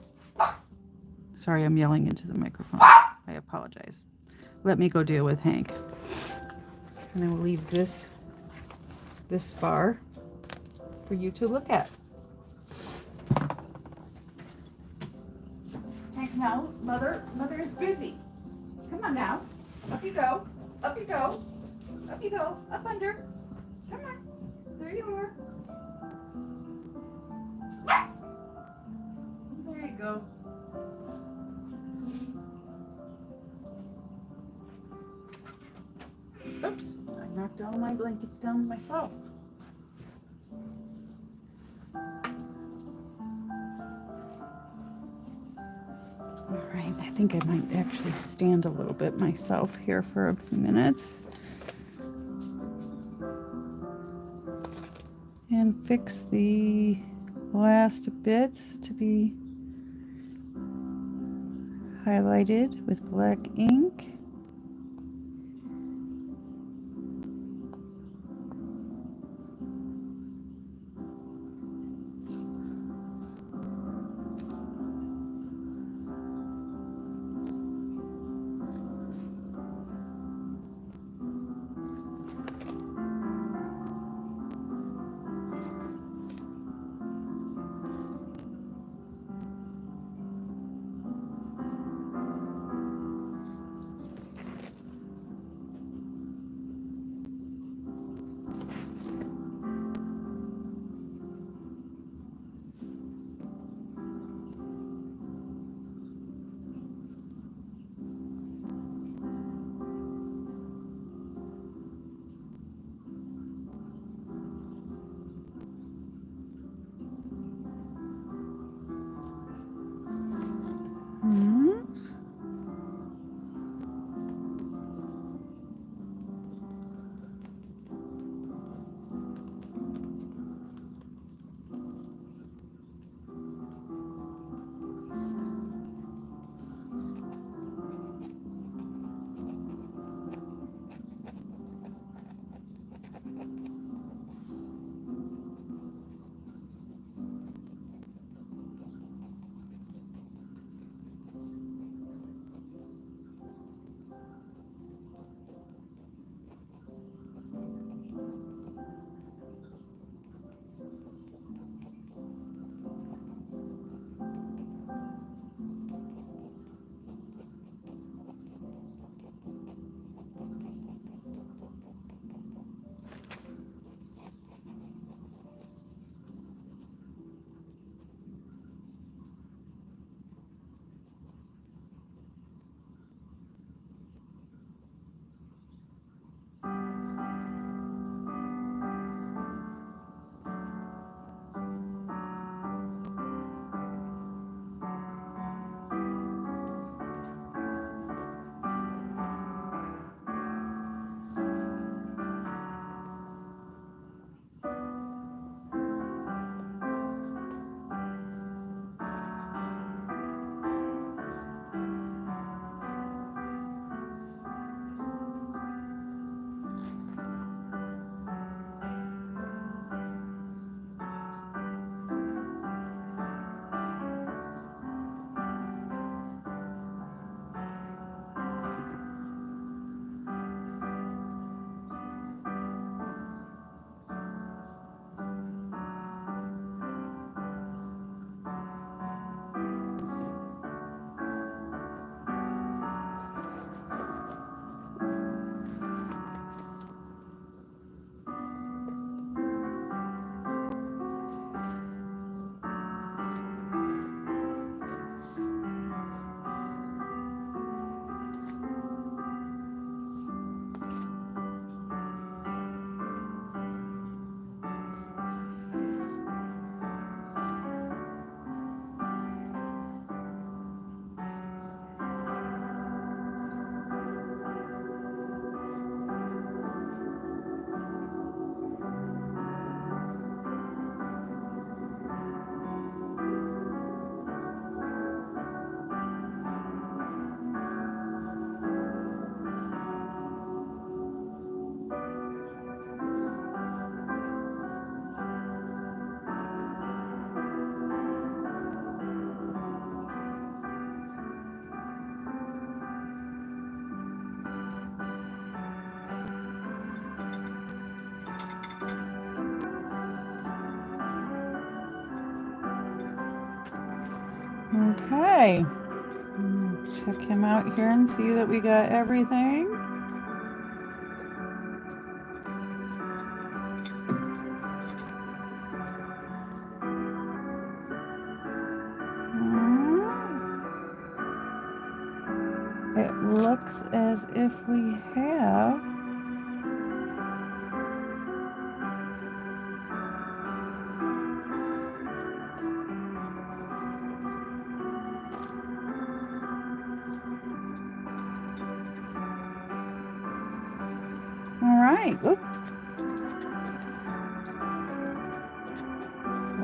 Sorry, I'm yelling into the microphone. I apologize. Let me go deal with Hank. And I will leave this far for you to look at. Hank, now, Mother is busy. Come on now. Up you go. Up you go. Up you go. Up under. Come on. There you are. There you go. Oops, I knocked all my blankets down myself. All right, I think I might actually stand a little bit myself here for a few minutes. And fix the last bits to be highlighted with black ink. Okay. Check him out here and see that we got everything. It looks as if we have. All right. Oop.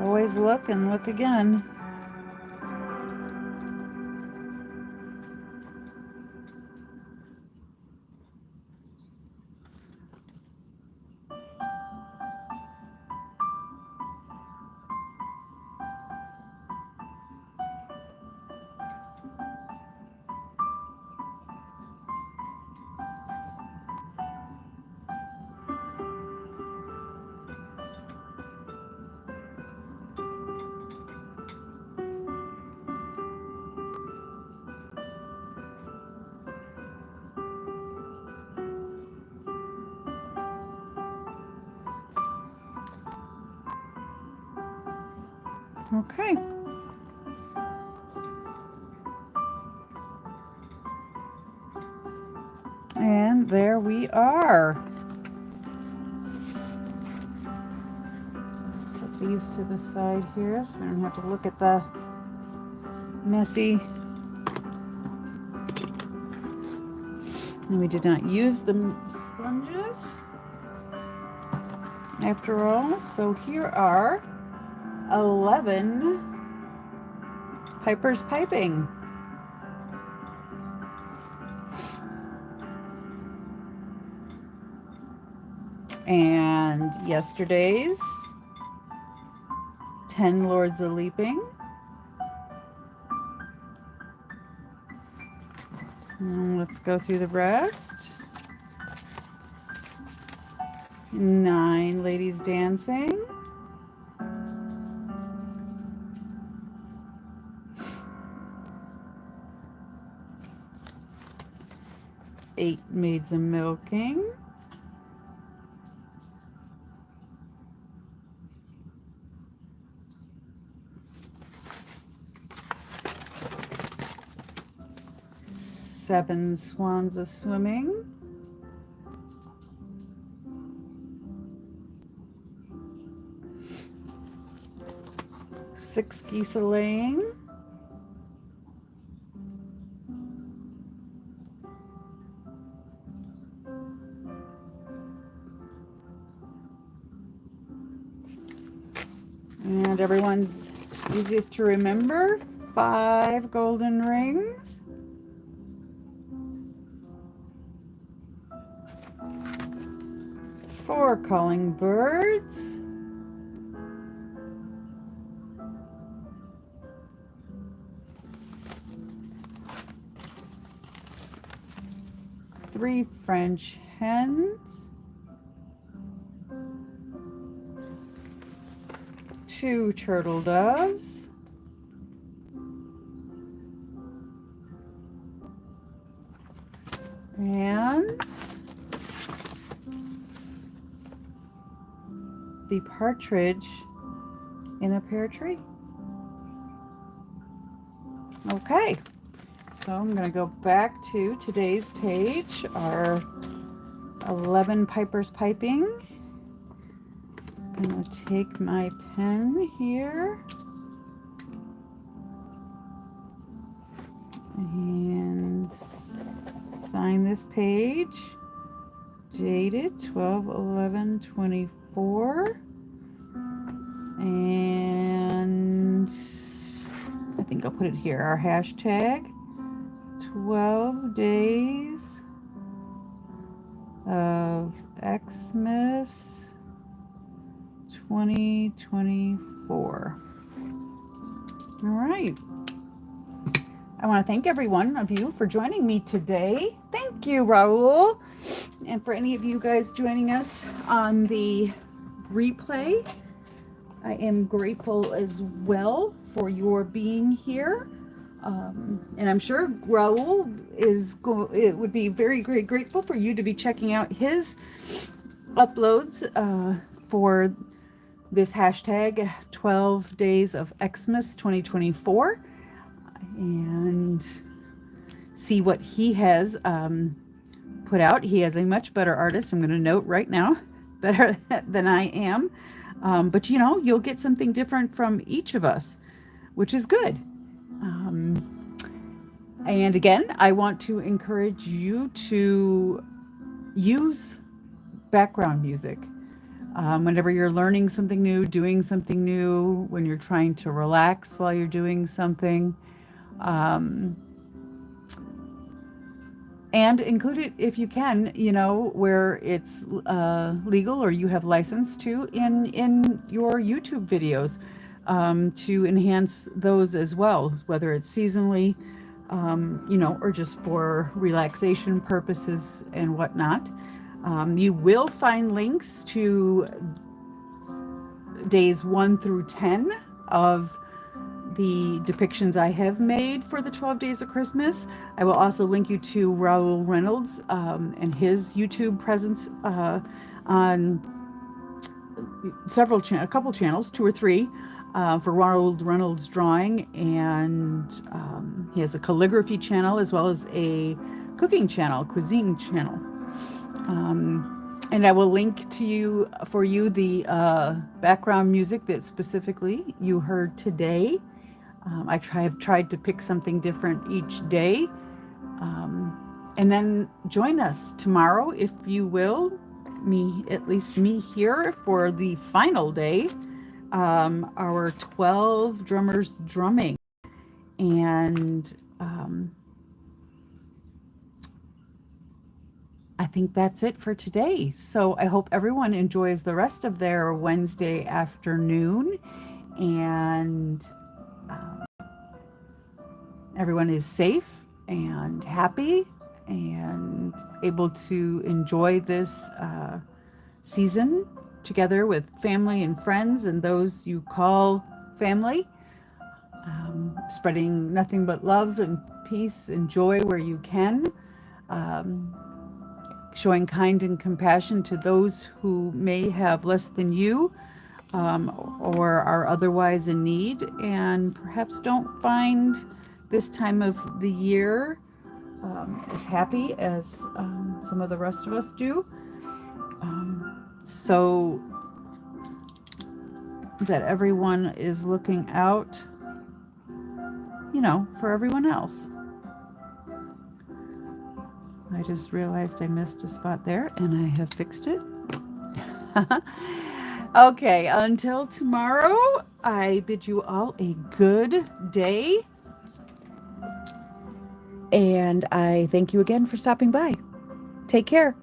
Always look and look again. Okay. And there we are. Set these to the side here so I don't have to look at the messy. And we did not use the sponges after all. So here are 11 Piper's piping. And yesterday's 10 Lords of Leaping. And let's go through the rest. 9 Ladies Dancing. 8 Maids a Milking. 7 Swans a Swimming. 6 Geese a Laying. 'And everyone's easiest to remember, 5 Golden Rings. 4 Calling Birds. 3 French Hens. 2 Turtle Doves. 'And the Partridge in a Pear Tree. Okay, so I'm going to go back to today's page, our 11 Piper's Piping. I'm going to take my pen here and sign this page, dated 12/11/24, and I think I'll put it here, our hashtag 12 days of Xmas 2024. All right. I want to thank every one of you for joining me today. Thank you, Raul. And for any of you guys joining us on the replay, I am grateful as well for your being here. And I'm sure Raul it would be very, very grateful for you to be checking out his uploads for this hashtag 12 Days of Xmas 2024 and see what he has put out. He is a much better artist, I'm going to note right now, better than I am. But you know, you'll get something different from each of us, which is good. And again, I want to encourage you to use background music. Whenever you're learning something new, doing something new, when you're trying to relax while you're doing something. And include it if you can, you know, where it's legal or you have license to in your YouTube videos to enhance those as well, whether it's seasonally, you know, or just for relaxation purposes and whatnot. You will find links to days 1 through 10 of the depictions I have made for the 12 Days of Christmas. I will also link you to Raul Reynolds and his YouTube presence on a couple channels, 2 or 3, for Raul Reynolds Drawing, and he has a calligraphy channel as well as a cooking channel, cuisine channel. And I will link to you the background music that specifically you heard today. I have tried to pick something different each day. And then join us tomorrow, if you will, at least me here for the final day, our 12 drummers drumming. And I think that's it for today. So I hope everyone enjoys the rest of their Wednesday afternoon, and everyone is safe and happy and able to enjoy this season together with family and friends and those you call family, spreading nothing but love and peace and joy where you can, showing kind and compassion to those who may have less than you, or are otherwise in need and perhaps don't find this time of the year as happy as some of the rest of us do. So that everyone is looking out, you know, for everyone else. I just realized I missed a spot there and I have fixed it. Okay, until tomorrow, I bid you all a good day. And I thank you again for stopping by. Take care.